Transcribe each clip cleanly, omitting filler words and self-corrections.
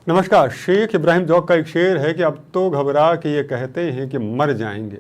नमस्कार। शेख इब्राहिम जौक का एक शेर है कि अब तो घबरा के ये कहते हैं कि मर जाएंगे,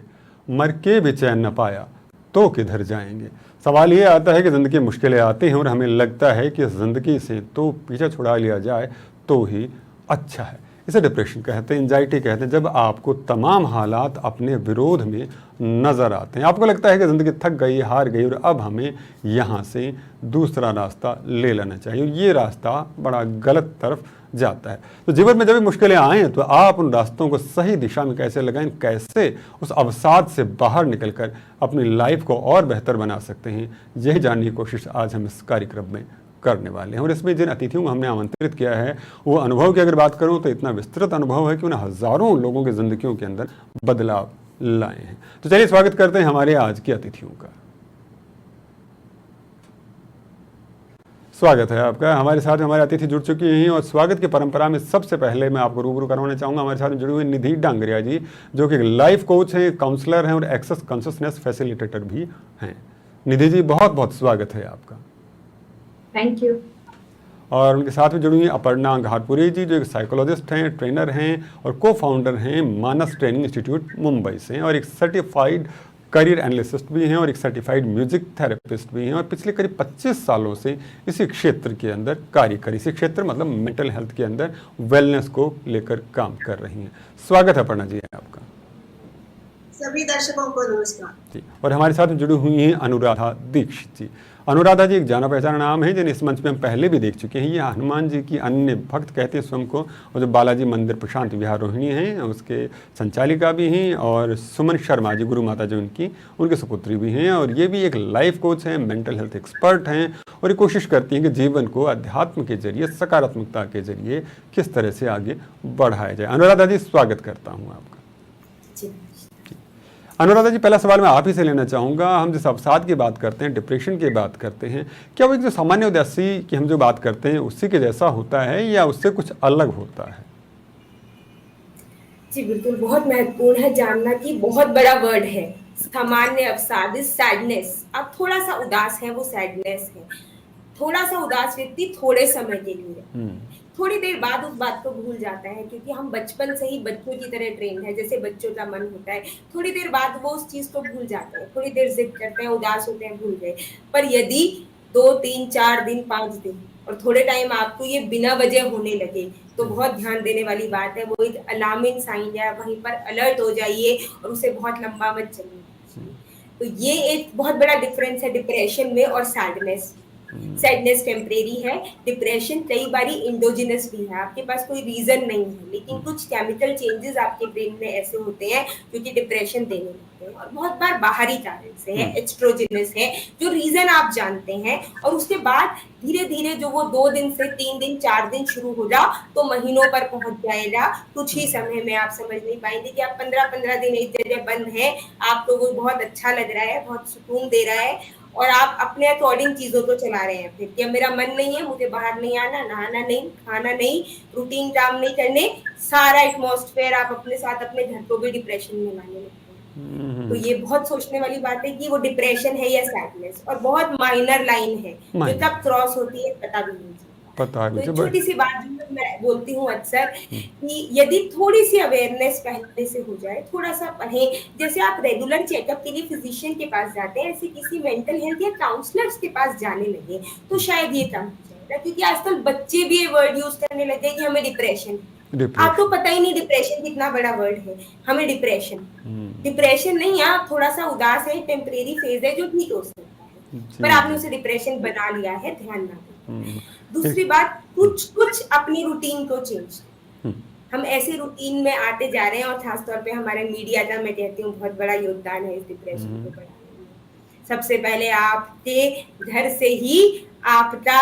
मर के भी चैन न पाया तो किधर जाएंगे। सवाल ये आता है कि ज़िंदगी मुश्किलें आती हैं और हमें लगता है कि ज़िंदगी से तो पीछा छुड़ा लिया जाए तो ही अच्छा है। इसे डिप्रेशन कहते हैं, एंजाइटी कहते हैं। जब आपको तमाम हालात अपने विरोध में नज़र आते हैं, आपको लगता है कि ज़िंदगी थक गई, हार गई और अब हमें यहाँ से दूसरा रास्ता ले लेना चाहिए, और ये रास्ता बड़ा गलत तरफ जाता है। तो जीवन में जब भी मुश्किलें आएँ तो आप उन रास्तों को सही दिशा में कैसे लगाएं, कैसे उस अवसाद से बाहर निकलकर अपनी लाइफ को और बेहतर बना सकते हैं, यही जानने की कोशिश आज हम इस कार्यक्रम में करने वाले हैं। और इसमें जिन अतिथियों को हमने आमंत्रित किया है, वो अनुभव की अगर बात करूं तो इतना विस्तृत अनुभव है कि उन्हें हज़ारों लोगों की ज़िंदगियों के अंदर बदलाव लाए हैं। तो चलिए स्वागत करते हैं हमारे आज के अतिथियों का। स्वागत है आपका। हमारे साथ हमारे अतिथि जुड़ चुकी हैं और स्वागत की परंपरा में सबसे पहले मैं आपको रूबरू करवाना चाहूँगा, हमारे साथ जुड़े हुए निधि डांगरिया जी, जो कि लाइफ कोच हैं, काउंसलर हैं और एक्सेस कॉन्शियसनेस फैसिलिटेटर भी हैं। निधि जी, बहुत बहुत स्वागत है आपका। Thank you. और उनके साथ में जुड़ी हुई अपर्णा घाटपुरी जी, जो एक साइकोलॉजिस्ट हैं, ट्रेनर हैं और को फाउंडर हैं मानस ट्रेनिंग इंस्टीट्यूट मुंबई से, और एक सर्टिफाइड करियर एनालिस्ट भी हैं और एक सर्टिफाइड म्यूजिक थेरेपिस्ट भी हैं, और पिछले करीब 25 सालों से इसी क्षेत्र के अंदर कार्य कर, इसी क्षेत्र मतलब मेंटल हेल्थ के अंदर वेलनेस को लेकर काम कर रही हैं। स्वागत है अपर्णा जी आपका। सभी दर्शकों को नमस्कार जी। और हमारे साथ जुड़ी हुई हैं अनुराधा दीक्षित जी। अनुराधा जी एक जाना पहचाना नाम है, जिन्हें इस मंच पे हम पहले भी देख चुके हैं। ये हनुमान जी की अन्य भक्त कहते हैं स्वयं को, और जो बालाजी मंदिर प्रशांत विहार रोहिणी हैं उसके संचालिका भी हैं, और सुमन शर्मा जी गुरु माता जी उनकी सुपुत्री भी हैं, और ये भी एक लाइफ कोच हैं, मेंटल हेल्थ एक्सपर्ट हैं, और ये कोशिश करती हैं कि जीवन को अध्यात्म के जरिए, सकारात्मकता के जरिए किस तरह से आगे बढ़ाया जाए। अनुराधा जी स्वागत करता हूँ आपका। अनुराधा जी, पहला सवाल मैं आप ही से लेना चाहूँगा। हम जिस अवसाद की बात करते हैं, डिप्रेशन की बात करते हैं, क्या वो एक जो सामान्य उदासी की हम जो बात करते हैं उसी के जैसा होता है या उससे कुछ अलग होता है? जी बिल्कुल, बहुत महत्वपूर्ण है जानना कि बहुत बड़ा वर्ड है सामान्य अवसाद, सैडनेस। अब थोड़ा सा उदास है, वो सैडनेस है। थोड़ा सा उदास व्यक्ति थोड़े समय के लिए, थोड़ी देर बाद उस बात को भूल जाता है, क्योंकि हम बचपन से ही बच्चों की तरह ट्रेन है, जैसे बच्चों का मन होता है, थोड़ी देर बाद वो उस चीज को भूल जाते हैं, थोड़ी देर जिद करते हैं, उदास होते हैं, भूल गए। पर यदि 2 3 4 दिन 5 दिन और थोड़े टाइम आपको ये बिना वजह होने लगे तो बहुत ध्यान देने वाली बात है। वो एक अलार्मिंग साइन है, वहीं पर अलर्ट हो जाइए और उसे बहुत लंबा मत चलिए। तो ये एक बहुत बड़ा डिफरेंस है डिप्रेशन में और सैडनेस। सैडनेस टेम्परेरी है, डिप्रेशन कई बारी इंडोजिनस भी है, आपके पास कोई रीजन नहीं है, लेकिन कुछ केमिकल चेंजेस आपके ब्रेन में ऐसे होते हैं जो कि डिप्रेशन देने लगते हैं, और बहुत बार बाहरी कारण से है, एक्स्ट्रोजिनस है, जो रीजन आप जानते हैं, और उसके बाद धीरे धीरे जो वो 2 दिन से 3 दिन 4 दिन शुरू हो जा तो महीनों पर पहुंच जाएगा। कुछ ही समय में आप समझ नहीं पाएंगे कि आप 15-15 दिन एक जगह बंद है, आपको वो बहुत अच्छा लग रहा है, बहुत सुकून दे रहा है, और आप अपने अकॉर्डिंग चीजों को चला रहे हैं। फिर कि अब मेरा मन नहीं है, मुझे बाहर नहीं आना, नहाना नहीं, खाना नहीं, रूटीन काम नहीं करने, सारा एटमॉस्फेयर आप अपने साथ अपने घर को भी डिप्रेशन में लाने लगते हैं। तो ये बहुत सोचने वाली बात है कि वो डिप्रेशन है या सैडनेस, और बहुत माइनर लाइन है जो कब क्रॉस होती है पता भी नहीं। तो एक छोटी सी बात जो मैं बोलती हूँ अक्सर कि यदि थोड़ी सी अवेयरनेस पहले से हो जाए, थोड़ा सा पढ़ें, जैसे आप रेगुलर चेकअप के लिए फिजिशियन के पास जाते हैं, ऐसे किसी मेंटल हेल्थ या काउंसलर्स के पास जाने लगे तो शायद ये कम हो जाएगा। क्योंकि आजकल बच्चे भी ये वर्ड यूज करने लगे कि हमें डिप्रेशन। आपको पता ही नहीं डिप्रेशन कितना बड़ा वर्ड है, हमें डिप्रेशन नहीं, आप थोड़ा सा उदास है, टेम्परेरी फेज है जो ठीक हो सकता है, पर आपने उसे डिप्रेशन बना लिया है, ध्यान ना दें। दूसरी बात, कुछ अपनी रूटीन को चेंज। हम ऐसे रूटीन में आते जा रहे हैं, और खासतौर पे हमारे मीडिया का मैं कहती हूँ बहुत बड़ा योगदान है इस डिप्रेशन को बढ़ाने में। सबसे पहले आपके घर से ही आपका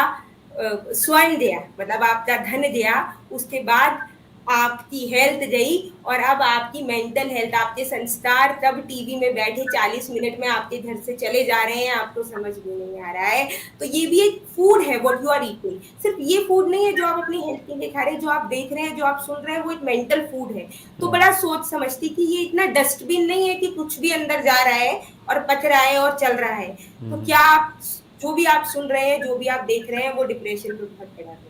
स्वर्ण गया, मतलब आपका धन गया, उसके बाद आपकी हेल्थ गई, और अब आपकी मेंटल हेल्थ, आपके संस्कार तब टीवी में बैठे 40 मिनट में आपके घर से चले जा रहे हैं, आपको समझ भी नहीं आ रहा है। तो ये भी एक फूड है, व्हाट यू आर ईटिंग। सिर्फ ये फूड नहीं है जो आप अपनी हेल्थ के लिए खा रहे हैं, जो आप देख रहे हैं, जो आप सुन रहे हैं, वो एक मेंटल फूड है। तो बड़ा सोच समझती कि ये इतना डस्टबिन नहीं है कि कुछ भी अंदर जा रहा है और पच रहा है और चल रहा है। तो क्या आप जो भी आप सुन रहे हैं, जो भी आप देख रहे हैं, वो डिप्रेशन को बहुत बढ़ा देगा।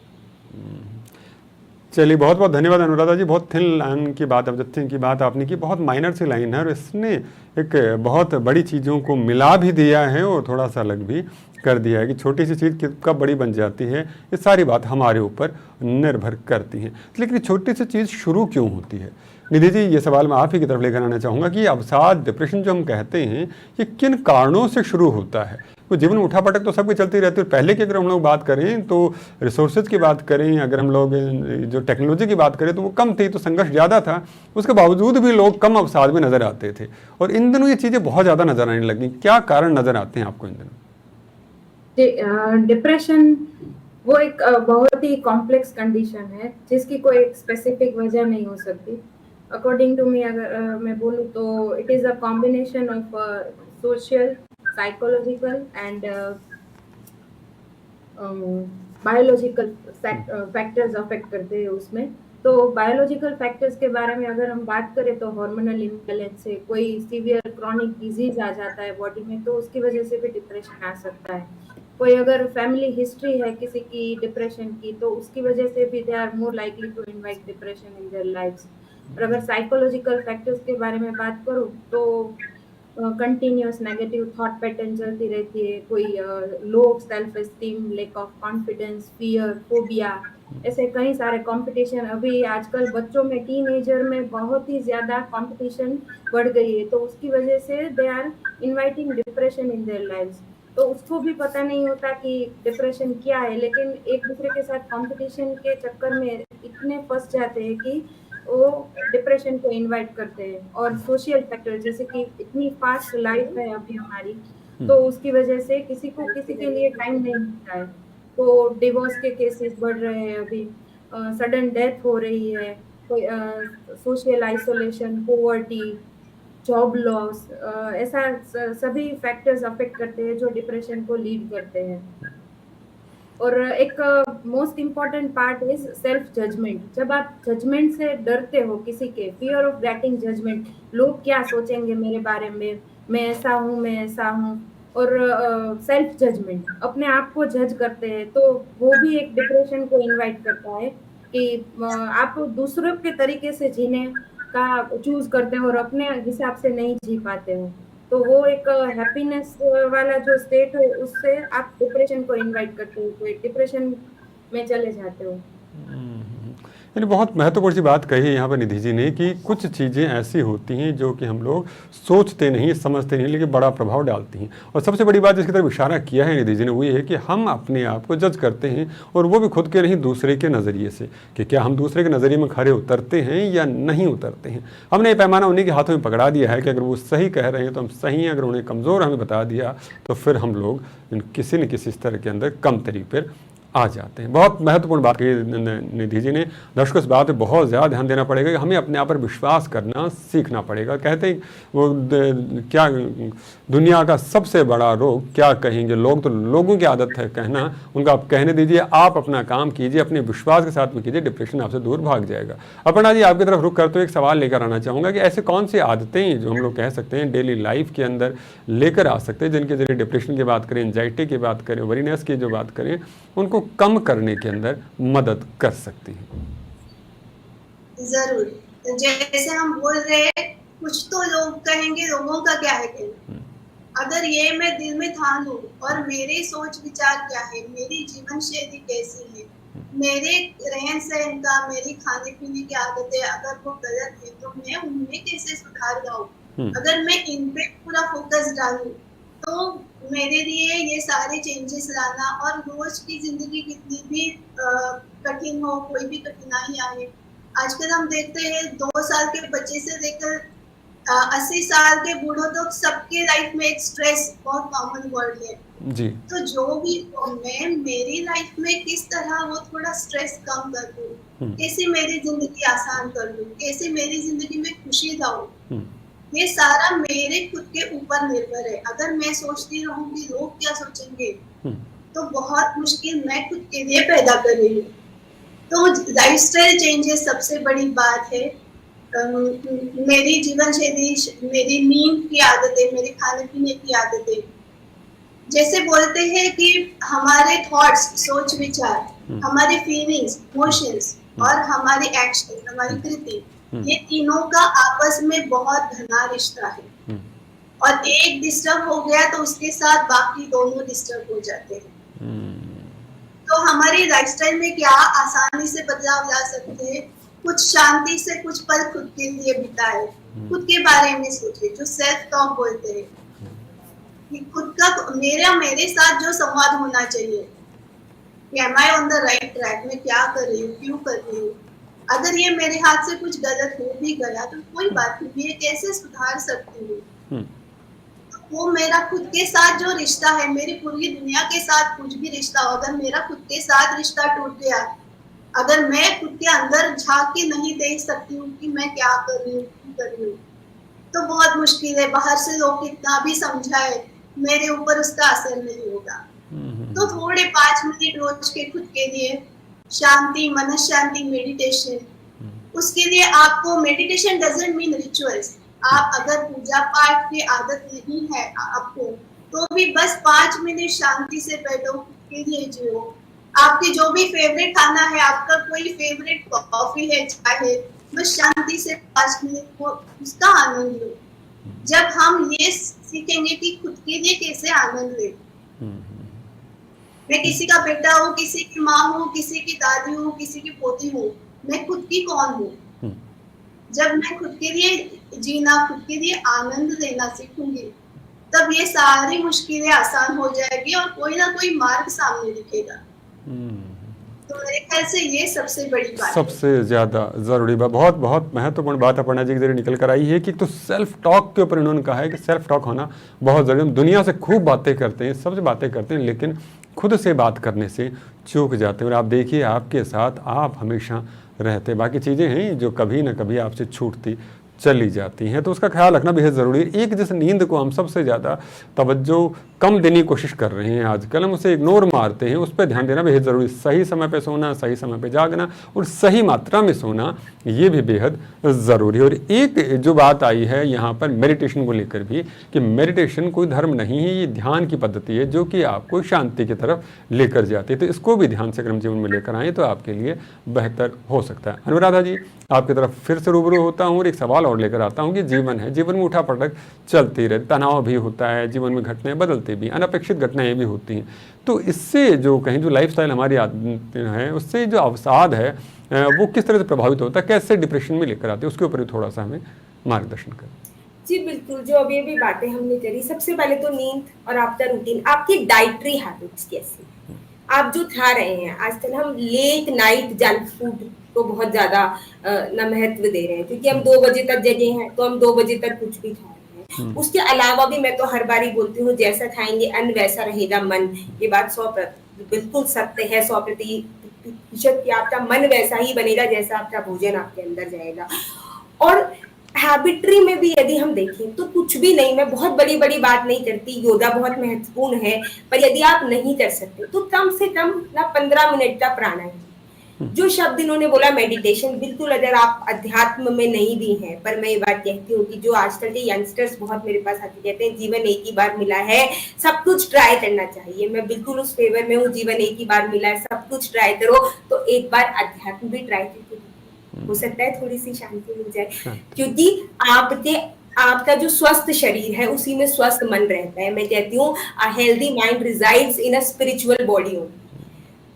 चलिए, बहुत बहुत धन्यवाद अनुराधा जी। बहुत थिन लाइन की बात, ऑब्जेक्टिव की बात आपने की, बहुत माइनर सी लाइन है और इसने एक बहुत बड़ी चीज़ों को मिला भी दिया है और थोड़ा सा अलग भी कर दिया है कि छोटी सी चीज़ कब बड़ी बन जाती है, ये सारी बात हमारे ऊपर निर्भर करती हैं। लेकिन छोटी सी चीज़ शुरू क्यों होती है? निधि जी, ये सवाल मैं आप ही की तरफ लेकर आना चाहूँगा कि अवसाद, डिप्रेशन जो हम कहते हैं, ये किन कारणों से शुरू होता है? तो जीवन में उठापटक तो सबकी चलती रहती है। पहले की अगर हम लोग बात करें तो रिसोर्सेज की बात करें, अगर हम लोग जो टेक्नोलॉजी की बात करें तो वो कम थी, तो संघर्ष ज़्यादा था, उसके बावजूद भी लोग कम अवसाद में नज़र आते थे। और इन दिनों ये चीज़ें बहुत ज़्यादा नज़र आने लगी। क्या कारण नज़र आते हैं आपको इन दिनों? डिप्रेशन वो एक बहुत ही कॉम्प्लेक्स कंडीशन है जिसकी कोई एक स्पेसिफिक वजह नहीं हो सकती। अकॉर्डिंग टू मी, अगर मैं बोलूँ तो it is a combination of social, psychological and biological factors affect करते हैं उसमें। तो बायोलॉजिकल फैक्टर्स के बारे में अगर हम बात करें तो हार्मोनल इम्बैलेंस से कोई सीवियर क्रॉनिक डिजीज आ जाता है बॉडी में, तो उसकी वजह से भी डिप्रेशन आ सकता है। कोई अगर फैमिली हिस्ट्री है किसी की डिप्रेशन की, तो उसकी वजह से भी they are more likely to invite depression in their lives. और अगर साइकोलॉजिकल फैक्टर्स के बारे में बात करूँ तो कंटिन्यूस नेगेटिव थॉट पैटर्न चलती रहती है, कोई low self esteem, lack of confidence, fear, phobia, ऐसे कई सारे कंपटीशन। अभी आजकल बच्चों में, टीनेजर में बहुत ही ज़्यादा कंपटीशन बढ़ गई है, तो उसकी वजह से they are inviting depression in their lives. तो उसको भी पता नहीं होता कि डिप्रेशन क्या है, लेकिन एक दूसरे के साथ कंपटीशन के चक्कर में इतने फंस जाते हैं कि वो डिप्रेशन को इनवाइट करते हैं। और सोशल फैक्टर, जैसे कि इतनी फास्ट लाइफ है अभी हमारी, तो उसकी वजह से किसी के लिए टाइम नहीं मिलता है। तो डिवोर्स के केसेस बढ़ रहे हैं अभी, सडन डेथ हो रही है, कोई social isolation, poverty, job loss, ऐसा सभी फैक्टर्स अफेक्ट करते हैं जो डिप्रेशन को लीड करते हैं। और एक most important part is self judgement. जब आप जजमेंट से डरते हो, किसी के फियर ऑफ गेटिंग जजमेंट, लोग क्या सोचेंगे मेरे बारे में, मैं ऐसा हूँ, और सेल्फ जजमेंट, अपने आप को जज करते हैं, तो वो भी एक डिप्रेशन को इनवाइट करता है कि आप दूसरों के तरीके से जीने का चूज करते हो और अपने हिसाब से नहीं जी पाते हो। तो वो एक हैप्पीनेस वाला जो स्टेट है, उससे आप डिप्रेशन को इनवाइट करते हो, कोई डिप्रेशन में चले जाते हो। यानी बहुत महत्वपूर्ण सी बात कही है यहाँ पर निधि जी ने कि कुछ चीज़ें ऐसी होती हैं जो कि हम लोग सोचते नहीं, समझते नहीं, लेकिन बड़ा प्रभाव डालती हैं। और सबसे बड़ी बात जिसकी तरफ इशारा किया है निधि जी ने वो ये है कि हम अपने आप को जज करते हैं, और वो भी खुद के नहीं, दूसरे के नज़रिए से, कि क्या हम दूसरे के नज़रिए में खरे उतरते हैं या नहीं उतरते हैं। हमने ये पैमाना उन्हीं के हाथों में पकड़ा दिया है कि अगर वो सही कह रहे हैं तो हम सही हैं, अगर उन्हें कमज़ोर हमें बता दिया तो फिर हम लोग किसी न किसी स्तर के अंदर कमतरी पर आ जाते हैं। बहुत महत्वपूर्ण बात कही निधि जी ने। दर्शकों, इस बात पे बहुत ज़्यादा ध्यान देना पड़ेगा कि हमें अपने आप पर विश्वास करना सीखना पड़ेगा। कहते हैं वो क्या दुनिया का सबसे बड़ा रोग क्या कहेंगे लोग, तो लोगों की आदत है कहना, उनका आप कहने दीजिए, आप अपना काम कीजिए, अपने विश्वास के साथ में कीजिए, डिप्रेशन आपसे दूर भाग जाएगा। अपर्णा जी, आपकी तरफ रुक करते हुए एक सवाल लेकर आना चाहूँगा कि ऐसे कौन सी आदतें जो हम लोग कह सकते हैं डेली लाइफ के अंदर लेकर आ सकते हैं, जिनके जरिए डिप्रेशन की बात करें, एंजाइटी की बात करें, वरीनेस की जो बात करें, उनको कम करने के अंदर मदद कर सकती है? जरूर, जैसे हम बोल रहे हैं, कुछ तो लोग कहेंगे, लोगों का क्या है कहना। अगर ये मैं दिल में ठान लूं और मेरे सोच विचार क्या है, मेरी जीवन शैली कैसी है, मेरे रहन सहन का, मेरी खाने पीने की आदतें अगर वो गलत है तो मैं उनमें कैसे सुधार लाऊं। अगर मैं इन पे पूरा फोकस डालूं तो मेरे लिए ये सारे चेंजेस लाना, और रोज की जिंदगी कितनी भी कठिन हो, कोई भी कठिनाई आए, आजकल हम देखते हैं 2 साल के बच्चे से लेकर 80 साल के बूढ़ों तक सबके लाइफ में एक स्ट्रेस बहुत कॉमन वर्ड है जी। तो जो भी मैं मेरी लाइफ में किस तरह वो थोड़ा स्ट्रेस कम कर दूं, कैसे मेरी जिंदगी आसान कर दूं, कैसे मेरी जिंदगी में खुशी लाऊं, ये सारा मेरे खुद के ऊपर निर्भर है। अगर मैं सोचती रहूंगी लोग क्या सोचेंगे, तो बहुत मुश्किल मैं खुद के लिए पैदा कर रही हूँ। तो लाइफस्टाइल चेंजेस सबसे बड़ी बात है। मेरी जीवन शैली, मेरी नींद की आदतें, मेरे खाने पीने की आदतें, जैसे बोलते हैं कि हमारे थॉट्स, सोच विचार, हमारे फीलिंग्स, इमोशंस, और हमारी एक्शन, हमारी कृति, ये तीनों का आपस में बहुत घना रिश्ता है। और एक डिस्टर्ब हो गया तो उसके साथ बाकी दोनों डिस्टर्ब हो जाते हैं। तो हमारी लाइफस्टाइल में क्या आसानी से बदलाव ला सकते हैं? कुछ शांति से कुछ पल खुद के लिए बिताए, खुद के बारे में सोचे, जो सेल्फ टॉक बोलते हैं कि खुद का मेरे साथ जो संवाद होना चाहिए, am I on the right track, में क्या कर रही हूँ, क्यों कर रही हूँ, अगर ये मेरे हाथ से कुछ गलत हो भी गया तो कोई बात नहीं, ये कैसे सुधार सकती हूँ। वो मेरा खुद के साथ जो रिश्ता है, मेरी पूरी दुनिया के साथ कुछ भी रिश्ता हो, अगर मेरा खुद के साथ रिश्ता टूट गया, अगर मैं खुद के अंदर झांक के नहीं देख सकती हूँ कि मैं क्या कर रही हूँ, क्यों कर रही हूँ, तो बहुत मुश्किल है। बाहर से लोग कितना भी समझाए, मेरे ऊपर उसका असर नहीं होगा। तो थोड़े 5 मिनट रोज के खुद के लिए शांति, मन शांति, मेडिटेशन। उसके लिए आपको मेडिटेशन डजंट मीन रिचुअल्स। आप अगर पूजा पाठ की आदत नहीं है आपको, तो भी बस 5 मिनट शांति से बैठो, खुद के लिए जियो। आपके जो भी फेवरेट खाना है, आपका कोई फेवरेट कॉफी है, चाय है, बस शांति से 5 मिनट को उसका आनंद लो। जब हम ये सीखेंगे कि खुद के लिए कैसे आनंद ले, मैं किसी का बेटा हूँ, किसी की माँ हूँ, किसी की दादी हूँ, किसी की पोती हूँ, मैं खुद की कौन हूँ। जब मैं खुद के लिए जीना, खुद के लिए आनंद लेना सीखूंगी, तब ये सारी मुश्किलें आसान हो जाएगी और कोई ना कोई मार्ग सामने दिखेगा। तो मेरे ख्याल से ये सबसे बड़ी बात, सबसे ज्यादा जरूरी बात, बहुत बहुत महत्वपूर्ण बात अपर्णा जी के जरिए निकल कर आई है कि तो सेल्फ टॉक के ऊपर इन्होंने कहा है कि सेल्फ टॉक होना बहुत जरूरी। हम दुनिया से खूब बातें करते हैं, सबसे बातें करते हैं, लेकिन खुद से बात करने से चूक जाते हैं। और आप देखिए, आपके साथ आप हमेशा रहते, बाकी चीज़ें हैं जो कभी ना कभी आपसे छूटती चली जाती हैं, तो उसका ख्याल रखना बेहद ज़रूरी है। एक जैसे नींद को हम सबसे ज़्यादा तवज्जो कम देने की कोशिश कर रहे हैं आजकल, हम उसे इग्नोर मारते हैं, उस पर ध्यान देना बेहद ज़रूरी। सही समय पे सोना, सही समय पे जागना और सही मात्रा में सोना, ये भी बेहद ज़रूरी है। और एक जो बात आई है यहाँ पर मेडिटेशन को लेकर भी, कि मेडिटेशन कोई धर्म नहीं है, ये ध्यान की पद्धति है जो कि आपको शांति की तरफ लेकर जाती है। तो इसको भी ध्यान से क्रम जीवन में लेकर आएँ तो आपके लिए बेहतर हो सकता है। अनुराधा जी, आपकी तरफ फिर से रूबरू होता हूँ और एक सवाल और लेकर आता हूँ कि जीवन है, जीवन में उठा पटक चलती रहती, तनाव भी होता है, जीवन में घटनाएं बदलती भी, अनपेक्षित घटनाएं भी होती हैं। तो इससे जो कहीं जो लाइफस्टाइल हमारी है, उससे जो अवसाद है वो किस तरह से प्रभावित होता है, कैसे डिप्रेशन में लेकर आते हैं, उसके ऊपर भी थोड़ा सा हमें मार्गदर्शन करें। जी बिल्कुल, जो अभी भी बातें हमने करी, सबसे पहले तो नींद और आपका रूटीन, आपकी डाइटरी हैबिट्स कैसी, आप जो खा रहे हैं। आजकल हम लेट नाइट जंक फूड को बहुत ज्यादा ना महत्व दे रहे हैं, क्योंकि हम 2 बजे तक जगे हैं तो हम 2 बजे तक कुछ भी खा रहे हैं। उसके अलावा भी मैं तो हर बारी बोलती हूँ, जैसा खाएंगे अन्न वैसा रहेगा मन। ये बात 100% बिल्कुल सत्य है, 100% कि आपका मन वैसा ही बनेगा जैसा आपका भोजन आपके अंदर जाएगा। और हैबिट्री में भी यदि हम देखें तो कुछ भी नहीं, मैं बहुत बड़ी बड़ी बात नहीं करती, योगा बहुत महत्वपूर्ण है, पर यदि आप नहीं कर सकते तो कम से कम ना 15 मिनट का प्राणायाम। जो शब्द इन्होंने बोला मेडिटेशन, बिल्कुल अगर आप अध्यात्म में नहीं भी हैं, पर मैं ये बात कहती हूँ कि जो आजकल के यंगस्टर्स बहुत मेरे पास आके कहते हैं जीवन एक ही बार मिला है, सब कुछ ट्राई करना चाहिए, मैं बिल्कुल उस फेवर में हूँ। जीवन एक ही बार मिला है, सब कुछ ट्राई करो, तो एक बार अध्यात्म भी ट्राई करके हो सकता है थोड़ी सी शांति मिल जाए, क्योंकि आपका जो स्वस्थ शरीर है उसी में स्वस्थ मन रहता है। मैं कहती हूँ a healthy mind resides in a spiritual body only.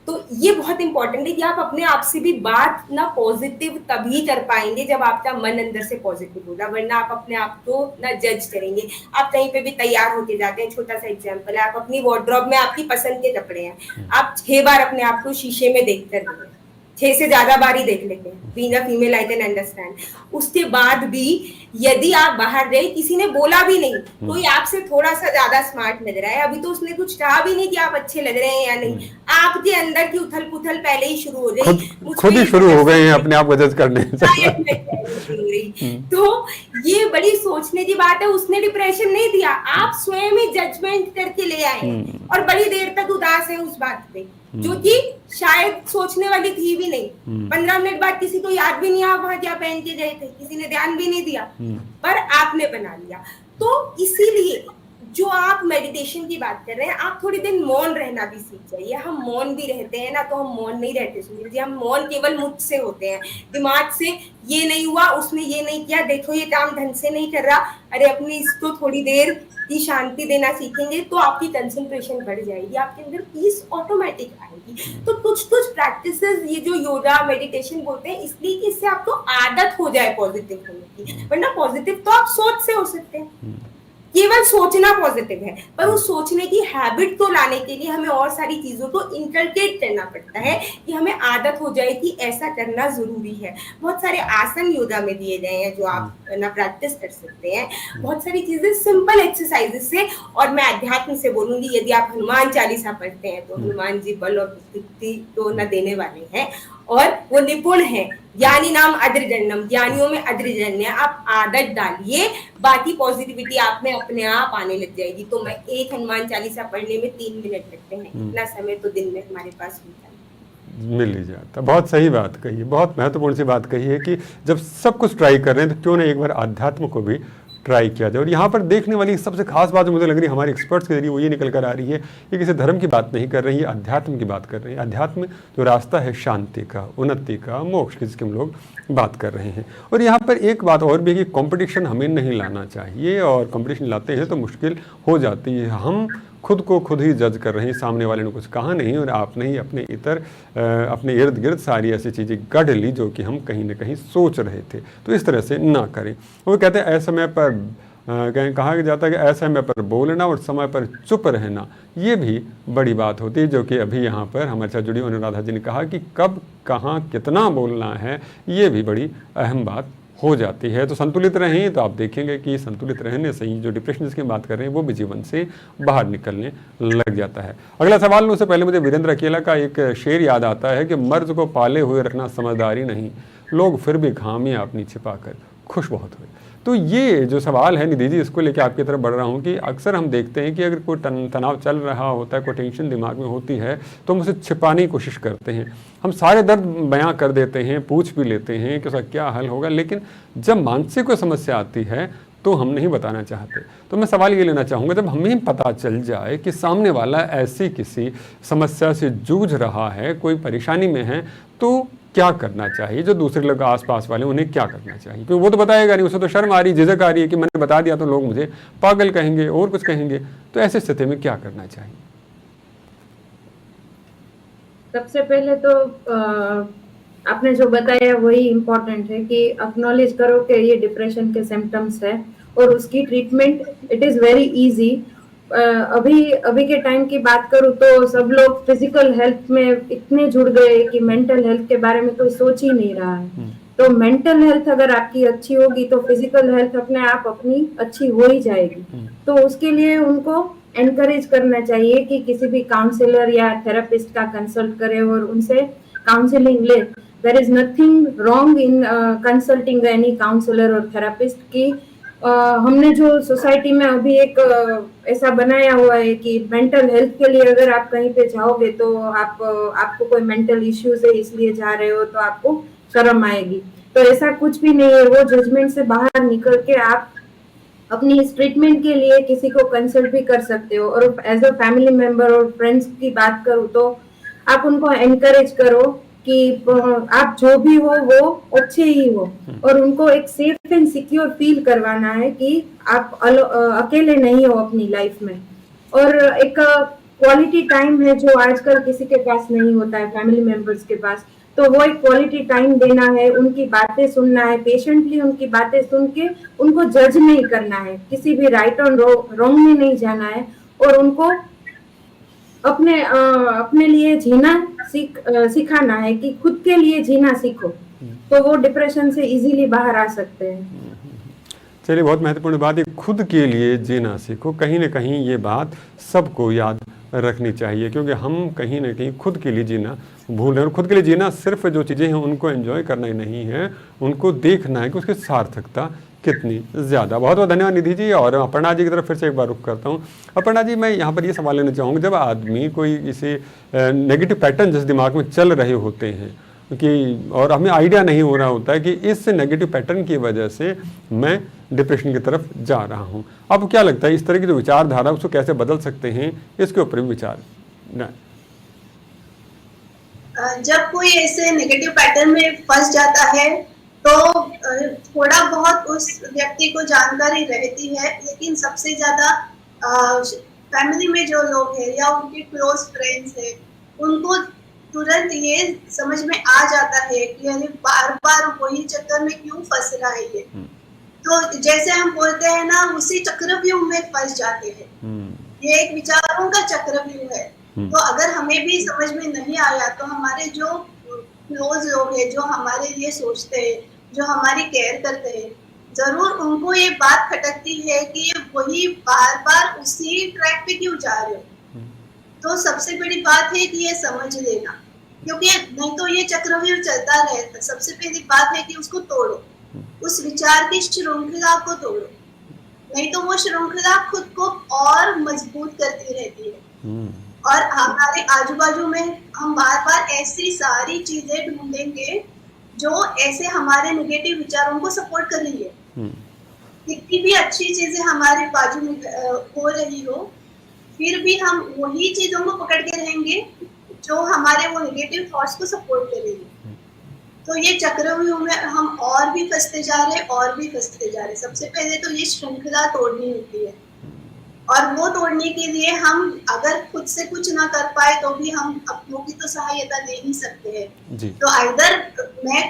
तो ये बहुत इंपॉर्टेंट है कि आप अपने आप से भी बात ना पॉजिटिव तभी कर पाएंगे जब आपका मन अंदर से पॉजिटिव होगा, वरना आप अपने आप को ना जज करेंगे। आप कहीं पे भी तैयार होके जाते हैं, छोटा सा एग्जांपल है, आप अपनी वार्डरोब में आपकी पसंद के कपड़े हैं, आप 6 बार अपने आप को शीशे में देख कर देंगे, 6 से ज्यादा बार ही देख लेते हैं, being a female I can understand. उसके बाद भी यदि आप बाहर गए, किसी ने बोला भी नहीं, कोई आपसे थोड़ा सा ज्यादा स्मार्ट लग रहा है, अभी तो उसने कुछ कहा भी नहीं कि आप अच्छे लग रहे हैं या नहीं, आपके अंदर की उथल पुथल पहले ही शुरू हो गई, खुद ही शुरू हो गए हैं अपने आप को जज करने। तो ये बड़ी सोचने की बात है, उसने डिप्रेशन नहीं दिया, आप स्वयं ही जजमेंट करके ले आए और बड़ी देर तक उदास है उस बात पे, जो कि शायद सोचने वाली थी भी नहीं। 15 मिनट बाद किसी को याद भी नहीं आप वहां क्या पहन के गए थे, किसी ने ध्यान भी नहीं दिया, पर आपने बना लिया। तो इसीलिए जो आप मेडिटेशन की बात कर रहे हैं, आप थोड़ी देर मौन रहना भी सीख जाइए। हम मौन भी रहते हैं ना, तो हम मौन नहीं रहते सुनील जी, हम मौन केवल मुझ से होते हैं, दिमाग से ये नहीं हुआ, उसने ये नहीं किया, देखो ये काम ढंग से नहीं कर रहा, अरे अपनी इसको थोड़ी देर की शांति देना सीखेंगे तो आपकी कंसंट्रेशन बढ़ जाएगी, आपके अंदर पीस ऑटोमेटिक आएगी। तो कुछ प्रैक्टिसेस ये जो योगा मेडिटेशन बोलते हैं, इसलिए कि इससे आपको आदत हो जाए पॉजिटिव होने की, वरना पॉजिटिव तो आप सोच से हो सकते हैं, केवल सोचना पॉजिटिव है, पर उस सोचने की हैबिट को लाने के लिए हमें और सारी चीजों को इंकलकेट करना पड़ता है कि हमें आदत हो जाए कि ऐसा करना जरूरी है। बहुत सारे आसन योगा में दिए गए हैं जो आप ना प्रैक्टिस कर सकते हैं, बहुत सारी चीजें सिंपल एक्सरसाइजेस से। और मैं अध्यात्म से बोलूंगी, यदि आप हनुमान चालीसा पढ़ते हैं तो हनुमान जी बल और बुद्धि तो न देने वाले हैं, और वो निपुण है। ज्ञानी नाम अद्रजन्नम, ज्ञानियों में अद्रजन्य। आप आदत डालिए, बाकी पॉजिटिविटी आप में अपने आप आने लग जाएगी। तो मैं एक हनुमान चालीसा पढ़ने में 3 मिनट लगते हैं, इतना समय तो दिन में हमारे पास होता है, मिल ही जाता। बहुत सही बात कही है, बहुत महत्वपूर्ण सी बात कही है कि जब सब कुछ ट्राई कर रहे हैं तो क्यों ना एक बार अध्यात्म को भी ट्राई किया जाए। और यहाँ पर देखने वाली सबसे खास बात जो मुझे लग रही है हमारे एक्सपर्ट्स के जरिए वो ये निकल कर आ रही है, ये किसी धर्म की बात नहीं कर रही है, अध्यात्म की बात कर रहे हैं। अध्यात्म जो रास्ता है शांति का, उन्नति का, मोक्ष की, जिसकी हम लोग बात कर रहे हैं। और यहाँ पर एक बात और भी है कि कंपटीशन हमें नहीं लाना चाहिए, और कंपटीशन लाते हैं तो मुश्किल हो जाती है। हम खुद को खुद ही जज कर रहे हैं, सामने वाले ने कुछ कहा नहीं और आपने ही अपने इर्द गिर्द सारी ऐसी चीज़ें गढ़ ली जो कि हम कहीं ना कहीं सोच रहे थे। तो इस तरह से ना करें। वो कहते हैं असमय पर कहा जाता है कि असमय पर बोलना और समय पर चुप रहना, ये भी बड़ी बात होती है, जो कि अभी यहाँ पर हमारे साथ जुड़ी अनुराधा जी ने कहा कि कब कहाँ कितना बोलना है, ये भी बड़ी अहम बात हो जाती है। तो संतुलित रहें, तो आप देखेंगे कि संतुलित रहने से ही जो डिप्रेशन जिसकी बात कर रहे हैं वो भी जीवन से बाहर निकलने लग जाता है। अगला सवाल उससे पहले मुझे वीरेंद्र अकेला का एक शेर याद आता है कि मर्ज को पाले हुए रखना समझदारी नहीं, लोग फिर भी खामियां अपनी छिपाकर खुश बहुत हुए। तो ये जो सवाल है निधि जी, इसको लेकर आपकी तरफ बढ़ रहा हूँ कि अक्सर हम देखते हैं कि अगर कोई तनाव चल रहा होता है, कोई टेंशन दिमाग में होती है, तो हम उसे छिपाने की कोशिश करते हैं। हम सारे दर्द बयां कर देते हैं, पूछ भी लेते हैं कि उसका क्या हल होगा, लेकिन जब मानसिक कोई समस्या आती है तो हम नहीं बताना चाहते। तो मैं सवाल ये लेना चाहूँगा, जब हमें पता चल जाए कि सामने वाला ऐसी किसी समस्या से जूझ रहा है, कोई परेशानी में है, तो क्या करना चाहिए? जो दूसरे लोग आसपास वाले उन्हें क्या करना चाहिए? क्योंकि वो तो बताएगा नहीं, उसे तो शर्म आ रही, झिझक आ रही है कि मैंने बता दिया तो लोग मुझे पागल कहेंगे और कुछ कहेंगे। तो ऐसी स्थिति में क्या करना चाहिए? सबसे पहले तो आपने जो बताया वही इम्पोर्टेंट है कि एक्नॉलेज करो कि ये डिप्रेशन के सिम्टम्स है, और उसकी treatment it is very easy. अभी के टाइम की बात करूँ तो सब लोग फिजिकल हेल्थ में इतने जुड़ गए कि मेंटल हेल्थ के बारे में कोई सोच ही नहीं रहा है। तो मेंटल हेल्थ अगर आपकी अच्छी होगी तो फिजिकल हेल्थ अपने आप अपनी अच्छी हो ही जाएगी। तो उसके लिए उनको एनकरेज करना चाहिए कि किसी भी काउंसलर या थेरेपिस्ट का कंसल्ट करे और उनसे काउंसलिंग ले। There is nothing wrong in consulting any counsellor और थेरेपिस्ट की। हमने जो सोसाइटी में अभी एक ऐसा बनाया हुआ है कि मेंटल हेल्थ के लिए अगर आप कहीं पे जाओगे तो आपको कोई मेंटल इश्यूज है इसलिए जा रहे हो तो आपको शर्म आएगी। तो ऐसा कुछ भी नहीं है। वो जजमेंट से बाहर निकल के आप अपनी इस ट्रीटमेंट के लिए किसी को कंसल्ट भी कर सकते हो। और एज अ फैमिली मेंबर और फ्रेंड्स की बात करूँ तो आप उनको एनकरेज करो कि आप जो भी हो वो अच्छे ही हो, और उनको एक सेफ एंड सिक्योर फील करवाना है कि आप अकेले नहीं हो अपनी लाइफ में। और एक क्वालिटी टाइम है जो आजकल किसी के पास नहीं होता है, फैमिली मेंबर्स के पास। तो वो एक क्वालिटी टाइम देना है, उनकी बातें सुनना है, पेशेंटली उनकी बातें सुन के उनको जज नहीं करना है, किसी भी राइट और रॉन्ग में नहीं जाना है, और उनको अपने लिए जीना सिखाना है कि खुद के लिए जीना सीखो, तो वो डिप्रेशन से इजीली बाहर आ सकते हैं। चलिए, बहुत महत्वपूर्ण बात है, खुद के लिए जीना सीखो। कहीं ना कहीं ये बात सबको याद रखनी चाहिए, क्योंकि हम कहीं ना कहीं खुद के लिए जीना भूल रहे हैं। और खुद के लिए जीना सिर्फ जो चीज़ें हैं उनको एंजॉय करना ही नहीं है, उनको देखना है कि उसकी सार्थकता कितनी ज़्यादा। बहुत बहुत धन्यवाद निधि जी। और अपर्णा जी की तरफ फिर से एक बार रुख करता हूँ। अपर्णा जी, मैं यहाँ पर ये सवाल लेना चाहूँगा, जब आदमी कोई किसी नेगेटिव पैटर्न जिस दिमाग में चल रहे होते हैं कि और हमें आइडिया नहीं हो रहा होता है कि इस नेगेटिव पैटर्न की वजह से मैं डिप्रेशन की तरफ जा रहा हूँ। आपको क्या लगता है इस तरह की जो विचारधारा उसको कैसे बदल सकते हैं, इसके ऊपर भी विचार न? जब कोई ऐसे नेगेटिव पैटर्न में फंस जाता है तो थोड़ा बहुत उस व्यक्ति को जानकारी रहती है, लेकिन सबसे ज्यादा फैमिली में जो लोग हैं या उनके क्लोज फ्रेंड्स हैं उनको तुरंत ये समझ में आ जाता है कि अरे बार बार वही चक्कर में क्यों फंस रहा है ये। तो जैसे हम बोलते हैं ना, उसी चक्रव्यूह में फंस जाते हैं। ये एक विचारों का चक्रव्यूह है। तो अगर हमें भी समझ में नहीं आया तो हमारे जो क्लोज लोग हैं, जो हमारे लिए सोचते हैं, जो हमारी केयर करते हैं, जरूर उनको ये बात खटकती है कि ये वही बार बार उसी ट्रैक पे क्यों जा रहे हो। तो सबसे बड़ी बात है कि ये समझ लेना, क्योंकि नहीं तो ये चक्रव्यूह चलता रहता। सबसे पहली बात है कि उसको तोड़ो, उस विचार की श्रृंखला को तोड़ो, नहीं तो वो श्रृंखला खुद को और मजबूत करती रहती है। और हमारे आजू बाजू में हम बार बार ऐसी सारी चीजें ढूंढेंगे जो ऐसे हमारे नेगेटिव विचारों को सपोर्ट कर रही है। कितनी भी अच्छी चीजें हमारे बाजू में हो रही हो, फिर भी हम वही चीजों को पकड़ के रहेंगे जो हमारे वो नेगेटिव थॉट्स को सपोर्ट करेंगे। तो ये चक्रव्यूह में हम और भी फंसते जा रहे हैं और भी फंसते जा रहे हैं। सबसे पहले तो ये श्रृंखला तोड़नी होती है, और वो तोड़ने के लिए हम अगर खुद से कुछ ना कर पाए तो भी हम अपनों की तो सहायता ले ही सकते हैं। तो आइदर मैं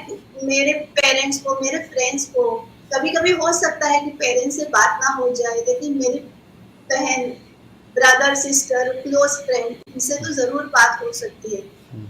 मेरे पेरेंट्स को, मेरे फ्रेंड्स को, कभी कभी हो सकता है कि पेरेंट्स से बात ना हो जाए, लेकिन मेरी बहन, ब्रदर, सिस्टर, क्लोज फ्रेंड, इनसे तो जरूर बात हो सकती है।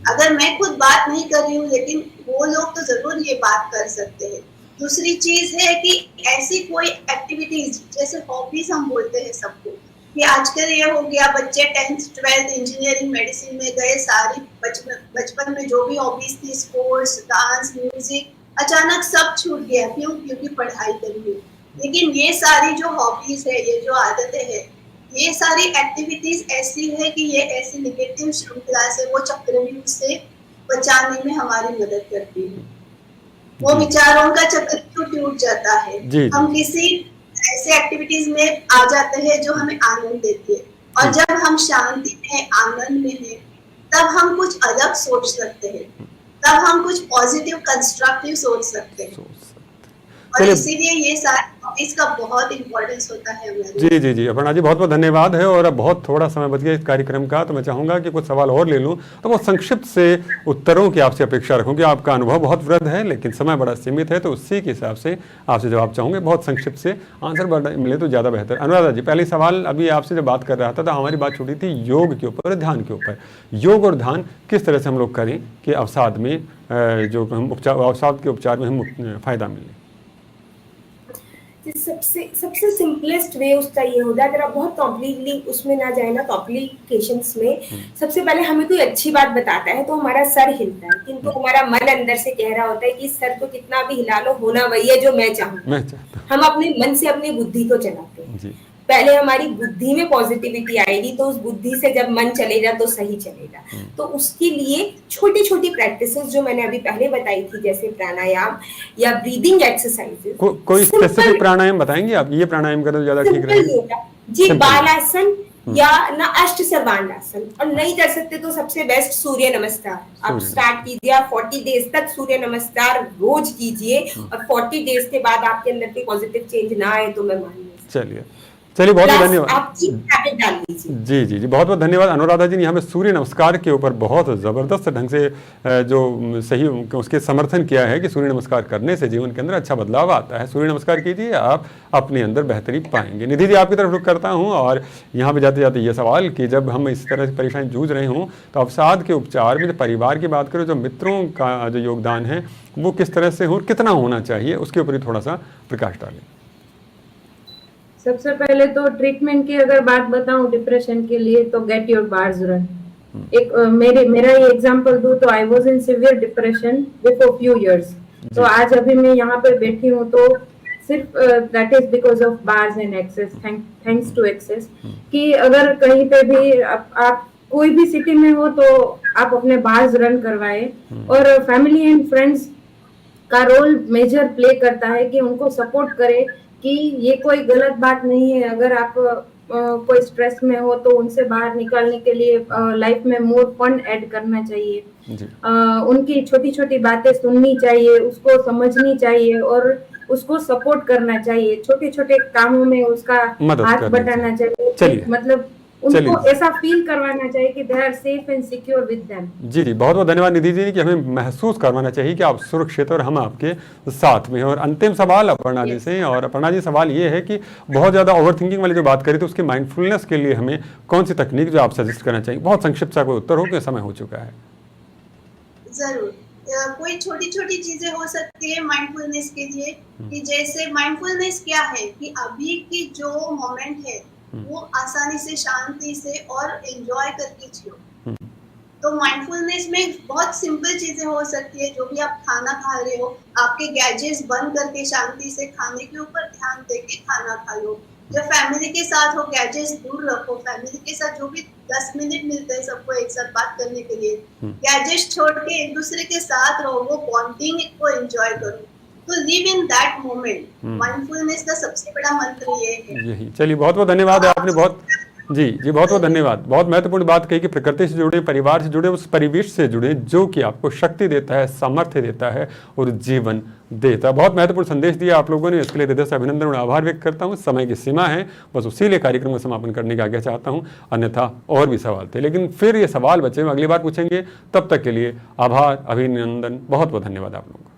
अगर मैं खुद बात नहीं कर रही हूँ लेकिन वो लोग तो जरूर ये बात कर सकते हैं। दूसरी चीज है कि ऐसी कोई एक्टिविटीज, जैसे हॉबीज हम बोलते हैं सबको, कि आजकल ये हो गया बच्चे 10th 12th इंजीनियरिंग मेडिसिन में गए, सारी बचपन में जो भी हॉबीज थी, स्पोर्ट्स, डांस, म्यूजिक, अचानक सब छूट गया। क्यों? क्योंकि पढ़ाई करेंगे। लेकिन ये सारी जो हॉबीज है, ये जो आदतें है, ये सारी एक्टिविटीज ऐसी है कि ये ऐसी नेगेटिव श्रृंखला से, वो चक्रव्यूह से बचाने में हमारी मदद करती है। वो विचारों का चक्रव्यूह टूट जाता है। हम किसी ऐसे एक्टिविटीज में आ जाते हैं जो हमें आनंद देती है, और जब हम शांति में, आनंद में हैं, तब हम कुछ अलग सोच सकते हैं, तब हम कुछ पॉजिटिव, कंस्ट्रक्टिव सोच सकते हैं। और इसीलिए ये सारी इसका बहुत इंपॉर्टेंस होता है। जी अपर्णा जी, बहुत बहुत धन्यवाद है। और अब बहुत थोड़ा समय बच गया इस कार्यक्रम का, तो मैं चाहूँगा कि कुछ सवाल और ले लूँ, तो बहुत संक्षिप्त से उत्तरों की आपसे अपेक्षा रखूँ कि आपका अनुभव बहुत वृहद है लेकिन समय बड़ा सीमित है, तो उसी के हिसाब से आपसे जवाब चाहूँगे। बहुत संक्षिप्त से आंसर मिले तो ज़्यादा बेहतर। अनुराधा जी, पहले सवाल अभी आपसे जब बात कर रहा था तो हमारी बात छूटी थी योग के ऊपर, ध्यान के ऊपर। योग और ध्यान किस तरह से हम लोग करें कि अवसाद में जो हम अवसाद के उपचार में हम फ़ायदा मिले? सबसे सिंपलेस्ट वे उसका ये होता है, अगर आप बहुत कॉम्प्लीटली उसमें ना जाए ना, कॉम्प्लिकेशंस में, सबसे पहले हमें कोई अच्छी बात बताता है तो हमारा सर हिलता है, किंतु हमारा मन अंदर से कह रहा होता है कि सर तो कितना भी हिला लो, होना वही है जो मैं चाहूँ। हम अपने मन से अपनी बुद्धि को चलाते हैं। पहले हमारी बुद्धि में पॉजिटिविटी आएगी तो उस बुद्धि से जब मन चलेगा तो सही चलेगा। तो उसके लिए छोटी छोटी प्रैक्टिसेस जो मैंने अभी पहले बताई थी, जैसे प्राणायाम या ब्रीदिंग एक्सरसाइजेस। कोई स्पेसिफिक प्राणायाम बताएंगे आप? ये प्राणायाम करें तो ज्यादा ठीक रहेगा जी। बालासन या ना अष्ट सर्वांगासन, और नहीं कर सकते तो सबसे बेस्ट सूर्य नमस्कार। आप स्टार्ट कीजिए, आप 40 डेज तक सूर्य नमस्कार रोज कीजिए, और 40 डेज के बाद आपके अंदर कोई पॉजिटिव चेंज ना आए तो मैं मान लूँ। चलिए बहुत बहुत धन्यवाद। आपकी हैबिट डाल लीजिए। जी बहुत बहुत धन्यवाद अनुराधा जी ने हमें सूर्य नमस्कार के ऊपर बहुत ज़बरदस्त ढंग से जो सही उसके समर्थन किया है कि सूर्य नमस्कार करने से जीवन के अंदर अच्छा बदलाव आता है। सूर्य नमस्कार कीजिए, आप अपने अंदर बेहतरी पाएंगे। निधि जी, आपकी तरफ रुख करता हूँ, और यहाँ पे जाते जाते ये सवाल कि जब हम इस तरह से परेशानी जूझ रहे हों तो अवसाद के उपचार में परिवार की बात करें, जो मित्रों का जो योगदान है वो किस तरह से हो, कितना होना चाहिए, उसके ऊपर ही थोड़ा सा प्रकाश डालें। सबसे पहले तो ट्रीटमेंट की अगर बात बताऊं डिप्रेशन के लिए, तो गेट योर बार्स रन। एक मेरा ये एग्जांपल दूं तो I was in severe depression before few years. तो आज अभी मैं यहाँ पे बैठी हूँ तो सिर्फ that is because of bars and access, thanks to access. कि अगर कहीं पे भी आप कोई भी सिटी में हो तो आप अपने बार्स रन करवाए। और फैमिली एंड फ्रेंड्स का रोल मेजर प्ले करता है कि उनको सपोर्ट करे कि ये कोई गलत बात नहीं है। अगर आप कोई स्ट्रेस में हो तो उनसे बाहर निकालने के लिए लाइफ में मोर फन ऐड करना चाहिए। उनकी छोटी छोटी बातें सुननी चाहिए, उसको समझनी चाहिए और उसको सपोर्ट करना चाहिए। छोटे छोटे कामों में उसका हाथ बटाना चाहिए, मतलब उनको ऐसा फील करवाना चाहिए कि they are safe and secure with them. जी बहुत बहुत धन्यवाद निधि जी कि हमें महसूस करवाना चाहिए कि आप सुरक्षित और हम आपके साथ में हैं। और अंतिम सवाल अपर्णा जी से, और अपर्णा जी सवाल ये है कि बहुत ज़्यादा ओवर थिंकिंग वाली जो बात करी तो उसके माइंडफुलनेस के लिए हमें कौन सी तकनीक जो आप सजेस्ट करना चाहिए? बहुत संक्षिप्त सा कोई उत्तर हो, क्योंकि समय हो चुका है। जरूर, कोई छोटी छोटी चीजें हो सकती है माइंडफुलनेस के लिए, कि जैसे माइंडफुलनेस क्या है कि अभी की जो मोमेंट है वो आसानी से, शांति से और एंजॉय करके जियो। तो माइंडफुलनेस में बहुत सिंपल चीजें हो सकती है। जो भी आप खाना खा रहे हो, आपके गैजेट्स बंद करके शांति से खाने के ऊपर ध्यान देके खाना खा लो। जब फैमिली के साथ हो, गैजेट्स दूर रखो। फैमिली के साथ जो भी 10 मिनट मिलते हैं सबको एक साथ बात करने के लिए, गैजेट्स छोड़ के एक दूसरे के साथ रहो, वो बॉन्डिंग को एंजॉय करो। तो live in that moment. Mindfulness का सबसे बड़ा मंत्र ये है। यही, चलिए बहुत बहुत धन्यवाद। आपने बहुत जी बहुत बहुत धन्यवाद। बहुत महत्वपूर्ण बात कही कि प्रकृति से जुड़े, परिवार से जुड़े, उस परिवेश से जुड़े जो कि आपको शक्ति देता है, सामर्थ्य देता है और जीवन देता है। बहुत महत्वपूर्ण संदेश दिया आप लोगों ने, इसके लिए हृदय से अभिनंदन और आभार व्यक्त करता हूँ। समय की सीमा है, बस उसी लिए कार्यक्रम का समापन करने की आज्ञा चाहता हूँ, अन्यथा और भी सवाल थे लेकिन फिर ये सवाल बचे, अगली बार पूछेंगे। तब तक के लिए आभार, अभिनंदन, बहुत बहुत धन्यवाद आप लोगों का।